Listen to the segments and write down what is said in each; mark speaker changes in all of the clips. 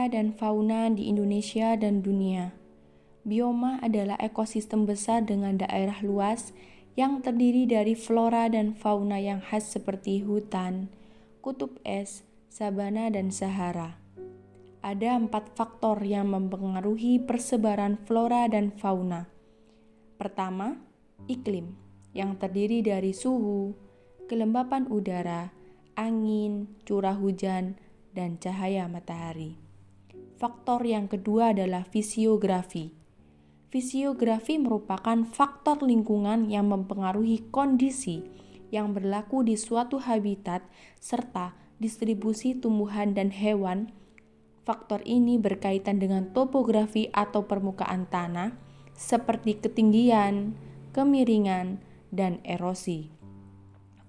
Speaker 1: Flora dan fauna di Indonesia dan dunia. Bioma adalah ekosistem besar dengan daerah luas yang terdiri dari flora dan fauna yang khas seperti hutan, kutub es, sabana, dan Sahara. Ada 4 faktor yang mempengaruhi persebaran flora dan fauna. Pertama, iklim yang terdiri dari suhu, kelembapan udara, angin, curah hujan, dan cahaya matahari. Faktor yang kedua adalah fisiografi. Fisiografi merupakan faktor lingkungan yang mempengaruhi kondisi yang berlaku di suatu habitat serta distribusi tumbuhan dan hewan. Faktor ini berkaitan dengan topografi atau permukaan tanah seperti ketinggian, kemiringan, dan erosi.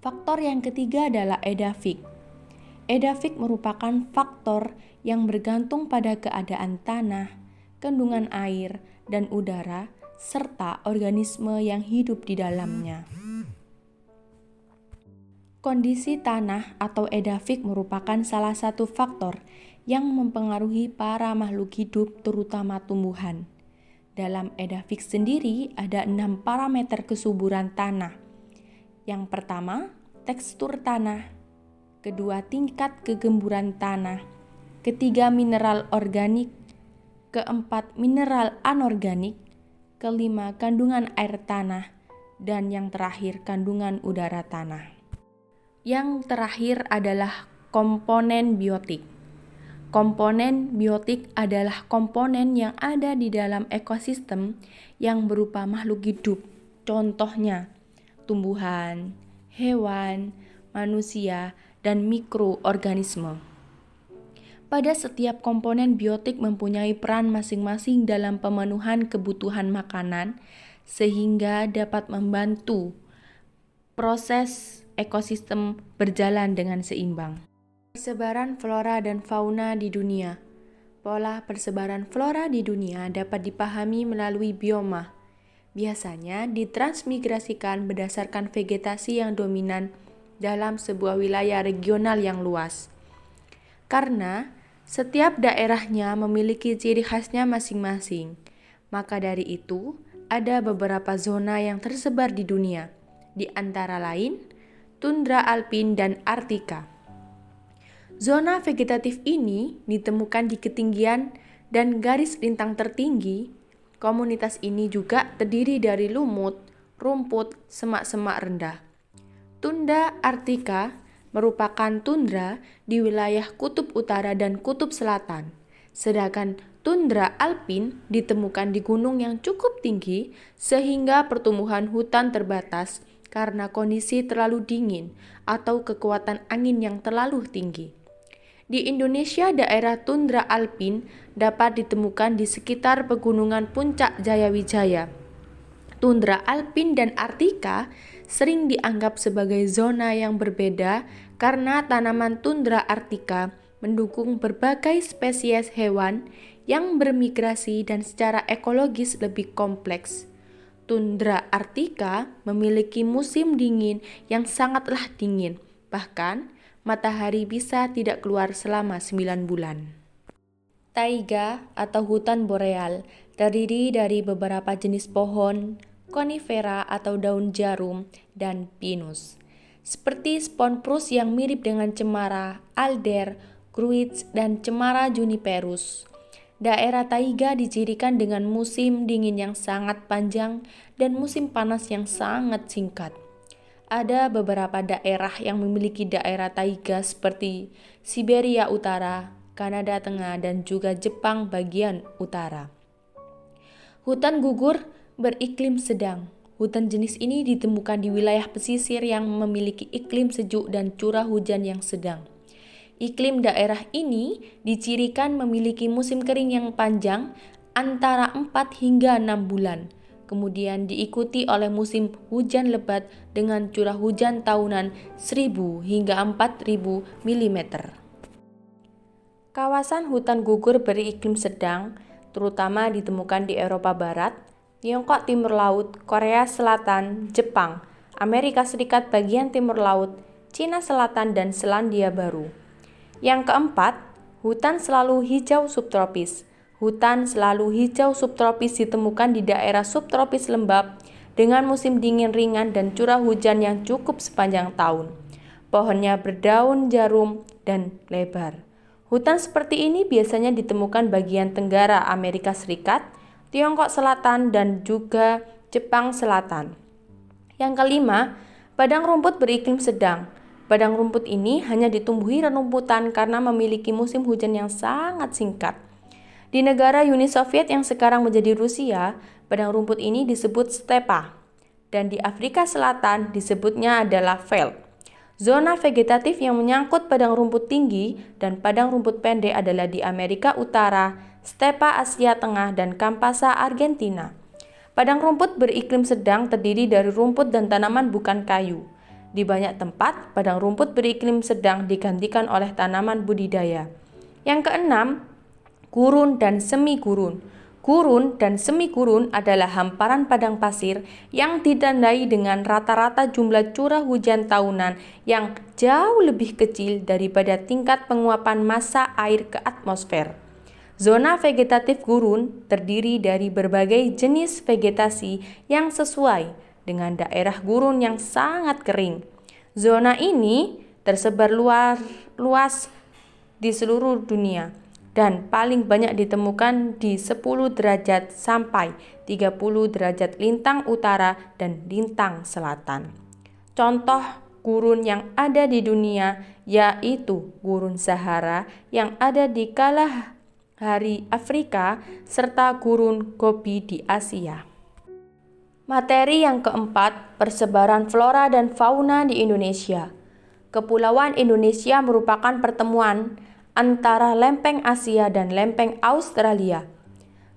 Speaker 1: Faktor yang ketiga adalah edafik. Edafik merupakan faktor yang bergantung pada keadaan tanah, kandungan air, dan udara, serta organisme yang hidup di dalamnya. Kondisi tanah atau edafik merupakan salah satu faktor yang mempengaruhi para makhluk hidup, terutama tumbuhan. Dalam edafik sendiri ada 6 parameter kesuburan tanah. Yang pertama, tekstur tanah. Kedua, tingkat kegemburan tanah. Ketiga, mineral organik. Keempat, mineral anorganik. Kelima, kandungan air tanah. Dan yang terakhir, kandungan udara tanah. Yang terakhir adalah komponen biotik. Komponen biotik adalah komponen yang ada di dalam ekosistem yang berupa makhluk hidup. Contohnya, tumbuhan, hewan, manusia, dan mikroorganisme. Pada setiap komponen biotik mempunyai peran masing-masing dalam pemenuhan kebutuhan makanan sehingga dapat membantu proses ekosistem berjalan dengan seimbang. Persebaran flora dan fauna di dunia. Pola persebaran flora di dunia dapat dipahami melalui bioma. Biasanya ditransmigrasikan berdasarkan vegetasi yang dominan dalam sebuah wilayah regional yang luas. Karena setiap daerahnya memiliki ciri khasnya masing-masing, maka dari itu ada beberapa zona yang tersebar di dunia, di antara lain tundra alpin dan Arktika. Zona vegetatif ini ditemukan di ketinggian dan garis lintang tertinggi. Komunitas ini juga terdiri dari lumut, rumput, semak-semak rendah. Tundra Arktika merupakan tundra di wilayah kutub utara dan kutub selatan, sedangkan tundra alpin ditemukan di gunung yang cukup tinggi sehingga pertumbuhan hutan terbatas karena kondisi terlalu dingin atau kekuatan angin yang terlalu tinggi. Di Indonesia, daerah tundra alpin dapat ditemukan di sekitar pegunungan Puncak Jayawijaya. Tundra alpin dan Arktika sering dianggap sebagai zona yang berbeda karena tanaman tundra Arktika mendukung berbagai spesies hewan yang bermigrasi dan secara ekologis lebih kompleks. Tundra Arktika memiliki musim dingin yang sangatlah dingin, bahkan matahari bisa tidak keluar selama 9 bulan. Taiga atau hutan boreal terdiri dari beberapa jenis pohon, konifera atau daun jarum, dan pinus. Seperti sponprus yang mirip dengan cemara, alder, gruits, dan cemara juniperus. Daerah taiga dicirikan dengan musim dingin yang sangat panjang dan musim panas yang sangat singkat. Ada beberapa daerah yang memiliki daerah taiga seperti Siberia Utara, Kanada Tengah, dan juga Jepang bagian utara. Hutan gugur beriklim sedang. Hutan jenis ini ditemukan di wilayah pesisir yang memiliki iklim sejuk dan curah hujan yang sedang. Iklim daerah ini dicirikan memiliki musim kering yang panjang antara 4 hingga 6 bulan. Kemudian diikuti oleh musim hujan lebat dengan curah hujan tahunan 1000 hingga 4000 mm. Kawasan hutan gugur beriklim sedang terutama ditemukan di Eropa Barat, Tiongkok Timur Laut, Korea Selatan, Jepang, Amerika Serikat bagian timur laut, Cina Selatan, dan Selandia Baru. Yang keempat, Hutan selalu hijau subtropis. Hutan selalu hijau subtropis ditemukan di daerah subtropis lembab dengan musim dingin ringan dan curah hujan yang cukup sepanjang tahun. Pohonnya berdaun jarum dan lebar. Hutan seperti ini biasanya ditemukan bagian tenggara Amerika Serikat, Tiongkok Selatan, dan juga Jepang Selatan. Yang kelima, padang rumput beriklim sedang. Padang rumput ini hanya ditumbuhi rerumputan karena memiliki musim hujan yang sangat singkat. Di negara Uni Soviet yang sekarang menjadi Rusia, padang rumput ini disebut stepa, dan di Afrika Selatan disebutnya adalah veld. Zona vegetatif yang menyangkut padang rumput tinggi dan padang rumput pendek adalah di Amerika Utara, stepa Asia Tengah, dan Kampasa Argentina. Padang rumput beriklim sedang terdiri dari rumput dan tanaman bukan kayu. Di banyak tempat, padang rumput beriklim sedang digantikan oleh tanaman budidaya. Yang keenam, gurun dan semi gurun. Gurun dan semi gurun adalah hamparan padang pasir yang ditandai dengan rata-rata jumlah curah hujan tahunan yang jauh lebih kecil daripada tingkat penguapan massa air ke atmosfer. Zona vegetatif gurun terdiri dari berbagai jenis vegetasi yang sesuai dengan daerah gurun yang sangat kering. Zona ini tersebar luas di seluruh dunia dan paling banyak ditemukan di 10 derajat sampai 30 derajat lintang utara dan lintang selatan. Contoh gurun yang ada di dunia yaitu gurun Sahara yang ada di Kalahari Afrika serta gurun Gobi di Asia. Materi yang keempat, persebaran flora dan fauna di Indonesia. Kepulauan Indonesia merupakan pertemuan antara lempeng Asia dan lempeng Australia.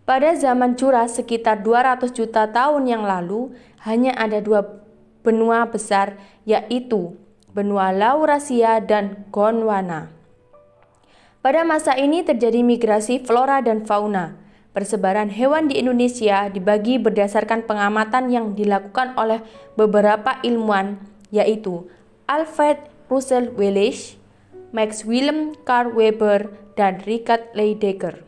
Speaker 1: Pada zaman Jura sekitar 200 juta tahun yang lalu, hanya ada dua benua besar, yaitu benua Laurasia dan Gondwana. Pada masa ini terjadi migrasi flora dan fauna. Persebaran hewan di Indonesia dibagi berdasarkan pengamatan yang dilakukan oleh beberapa ilmuwan, yaitu Alfred Russel Wallace, Max Willem Carl Weber, dan Richard Leidecker.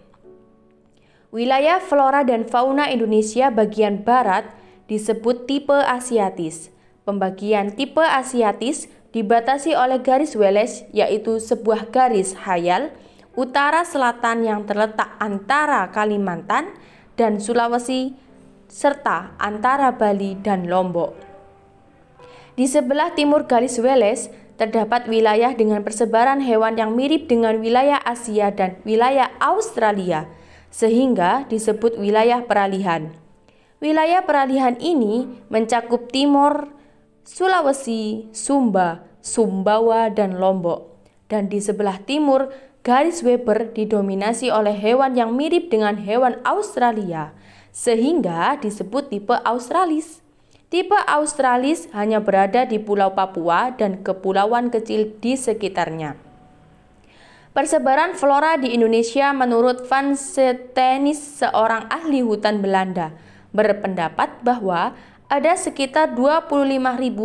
Speaker 1: Wilayah flora dan fauna Indonesia bagian barat disebut tipe Asiatis. Pembagian tipe Asiatis dibatasi oleh garis Wallace, yaitu sebuah garis khayal utara selatan yang terletak antara Kalimantan dan Sulawesi serta antara Bali dan Lombok. Di sebelah timur garis Wallace terdapat wilayah dengan persebaran hewan yang mirip dengan wilayah Asia dan wilayah Australia, sehingga disebut wilayah peralihan. Wilayah peralihan ini mencakup timur, Sulawesi, Sumba, Sumbawa, dan Lombok. Dan di sebelah timur, garis Weber didominasi oleh hewan yang mirip dengan hewan Australia, sehingga disebut tipe Australis. Tipe Australis hanya berada di Pulau Papua dan kepulauan kecil di sekitarnya. Persebaran flora di Indonesia menurut Van Settenis, seorang ahli hutan Belanda, berpendapat bahwa ada sekitar 25.000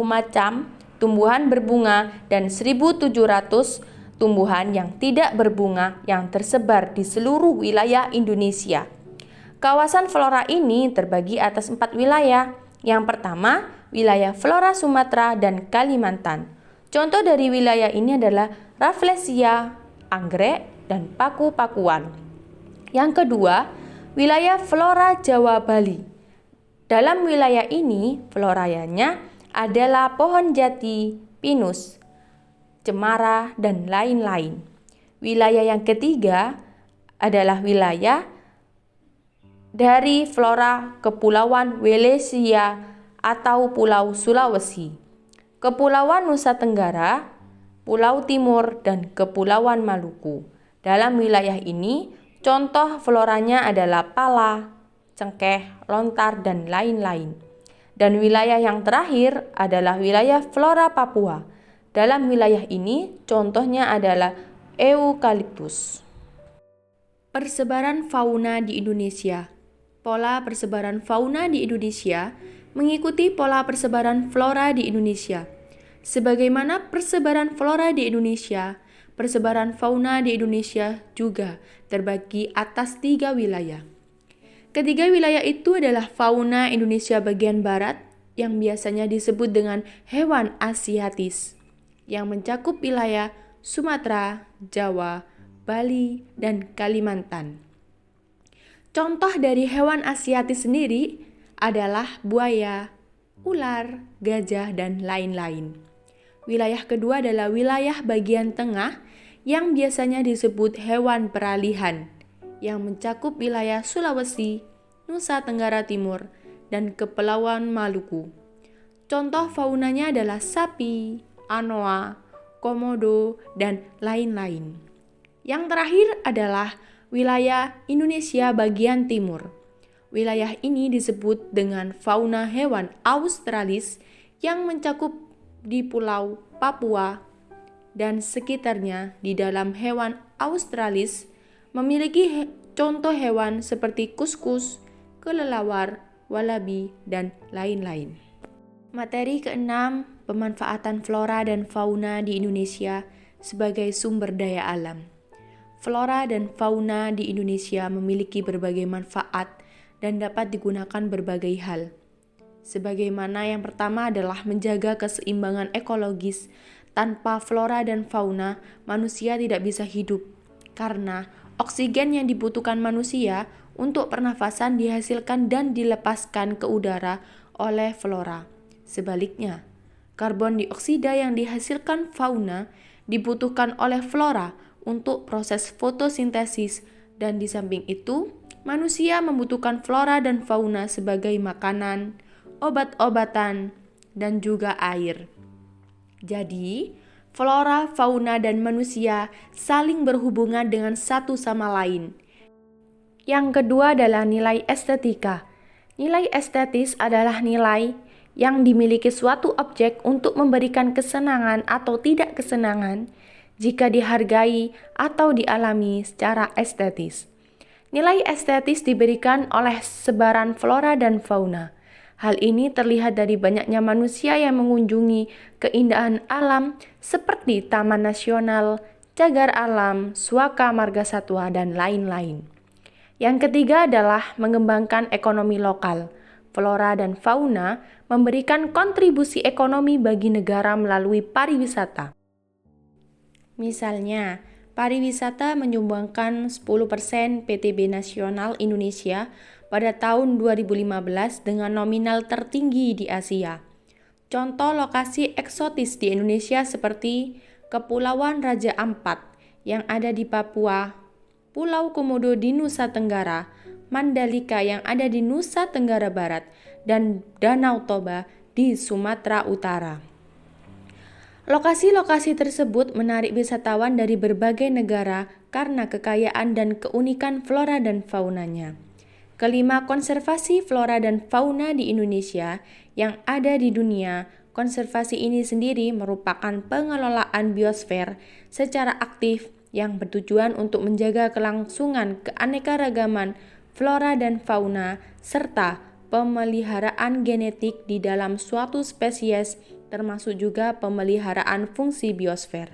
Speaker 1: macam tumbuhan berbunga dan 1.700 tumbuhan yang tidak berbunga yang tersebar di seluruh wilayah Indonesia. Kawasan flora ini terbagi atas 4 wilayah. Yang pertama, wilayah flora Sumatera dan Kalimantan. Contoh dari wilayah ini adalah Rafflesia, anggrek, dan paku-pakuan. Yang kedua, wilayah flora Jawa Bali. Dalam wilayah ini, floranya adalah pohon jati, pinus, cemara, dan lain-lain. Wilayah yang ketiga adalah wilayah dari flora Kepulauan Wallacea atau Pulau Sulawesi, Kepulauan Nusa Tenggara, Pulau Timur, dan Kepulauan Maluku. Dalam wilayah ini, contoh floranya adalah pala, cengkeh, lontar, dan lain-lain. Dan wilayah yang terakhir adalah wilayah flora Papua. Dalam wilayah ini, contohnya adalah eukaliptus. Persebaran fauna di Indonesia. Pola persebaran fauna di Indonesia mengikuti pola persebaran flora di Indonesia. Sebagaimana persebaran flora di Indonesia, persebaran fauna di Indonesia juga terbagi atas 3 wilayah. Ketiga wilayah itu adalah fauna Indonesia bagian barat yang biasanya disebut dengan hewan asiatis, yang mencakup wilayah Sumatera, Jawa, Bali, dan Kalimantan. Contoh dari hewan asiatis sendiri adalah buaya, ular, gajah, dan lain-lain. Wilayah kedua adalah wilayah bagian tengah yang biasanya disebut hewan peralihan, yang mencakup wilayah Sulawesi, Nusa Tenggara Timur, dan Kepulauan Maluku. Contoh faunanya adalah sapi, anoa, komodo, dan lain-lain. Yang terakhir adalah wilayah Indonesia bagian timur. Wilayah ini disebut dengan fauna hewan australis yang mencakup di Pulau Papua dan sekitarnya. Di dalam hewan australis memiliki contoh hewan seperti kuskus, kelelawar, walabi, dan lain-lain. Materi keenam, pemanfaatan flora dan fauna di Indonesia sebagai sumber daya alam. Flora dan fauna di Indonesia memiliki berbagai manfaat dan dapat digunakan berbagai hal. Sebagaimana yang pertama adalah menjaga keseimbangan ekologis. Tanpa flora dan fauna, manusia tidak bisa hidup, karena oksigen yang dibutuhkan manusia untuk pernafasan dihasilkan dan dilepaskan ke udara oleh flora. Sebaliknya, karbon dioksida yang dihasilkan fauna dibutuhkan oleh flora untuk proses fotosintesis, dan di samping itu, manusia membutuhkan flora dan fauna sebagai makanan, obat-obatan, dan juga air. Jadi, flora, fauna, dan manusia saling berhubungan dengan satu sama lain. Yang kedua adalah nilai estetika. Nilai estetis adalah nilai yang dimiliki suatu objek untuk memberikan kesenangan atau tidak kesenangan jika dihargai atau dialami secara estetis. Nilai estetis diberikan oleh sebaran flora dan fauna. Hal ini terlihat dari banyaknya manusia yang mengunjungi keindahan alam seperti Taman Nasional, Cagar Alam, Suaka Marga Satwa, dan lain-lain. Yang ketiga adalah mengembangkan ekonomi lokal. Flora dan fauna memberikan kontribusi ekonomi bagi negara melalui pariwisata. Misalnya, pariwisata menyumbangkan 10% PTB nasional Indonesia pada tahun 2015 dengan nominal tertinggi di Asia. Contoh lokasi eksotis di Indonesia seperti Kepulauan Raja Ampat yang ada di Papua, Pulau Komodo di Nusa Tenggara, Mandalika yang ada di Nusa Tenggara Barat, dan Danau Toba di Sumatera Utara. Lokasi-lokasi tersebut menarik wisatawan dari berbagai negara karena kekayaan dan keunikan flora dan faunanya. Kelima, konservasi flora dan fauna di Indonesia yang ada di dunia. Konservasi ini sendiri merupakan pengelolaan biosfer secara aktif yang bertujuan untuk menjaga kelangsungan keanekaragaman flora dan fauna, serta pemeliharaan genetik di dalam suatu spesies, termasuk juga pemeliharaan fungsi biosfer.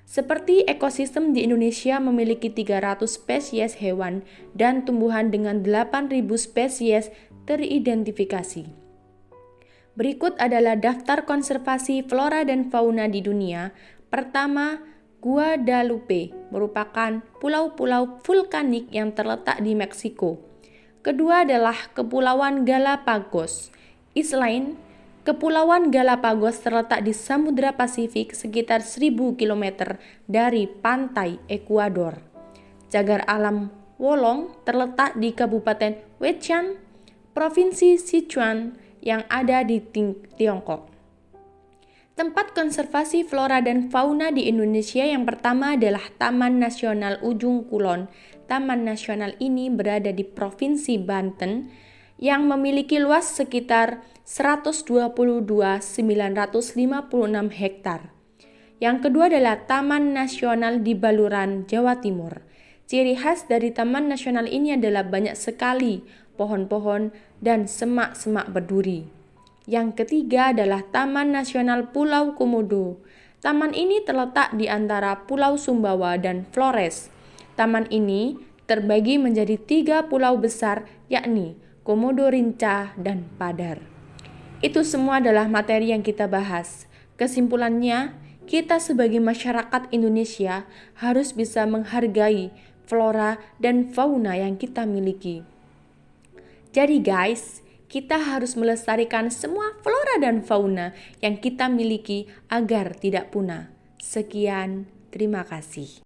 Speaker 1: Seperti ekosistem di Indonesia memiliki 300 spesies hewan dan tumbuhan dengan 8.000 spesies teridentifikasi. Berikut adalah daftar konservasi flora dan fauna di dunia. Pertama, Guadalupe merupakan pulau-pulau vulkanik yang terletak di Meksiko. Kedua adalah Kepulauan Galapagos. Islain, Kepulauan Galapagos terletak di Samudra Pasifik sekitar 1.000 km dari pantai Ekuador. Cagar Alam Wolong terletak di Kabupaten Huichan, Provinsi Sichuan yang ada di Tiongkok. Tempat konservasi flora dan fauna di Indonesia yang pertama adalah Taman Nasional Ujung Kulon. Taman nasional ini berada di Provinsi Banten yang memiliki luas sekitar 122.956 hektar. Yang kedua adalah Taman Nasional di Baluran, Jawa Timur. Ciri khas dari Taman Nasional ini adalah banyak sekali pohon-pohon dan semak-semak berduri. Yang ketiga adalah Taman Nasional Pulau Komodo. Taman ini terletak di antara Pulau Sumbawa dan Flores. Taman ini terbagi menjadi 3 pulau besar, yakni Komodo, Rinca, dan Padar. Itu semua adalah materi yang kita bahas. Kesimpulannya, kita sebagai masyarakat Indonesia harus bisa menghargai flora dan fauna yang kita miliki. Jadi guys, kita harus melestarikan semua flora dan fauna yang kita miliki agar tidak punah. Sekian, terima kasih.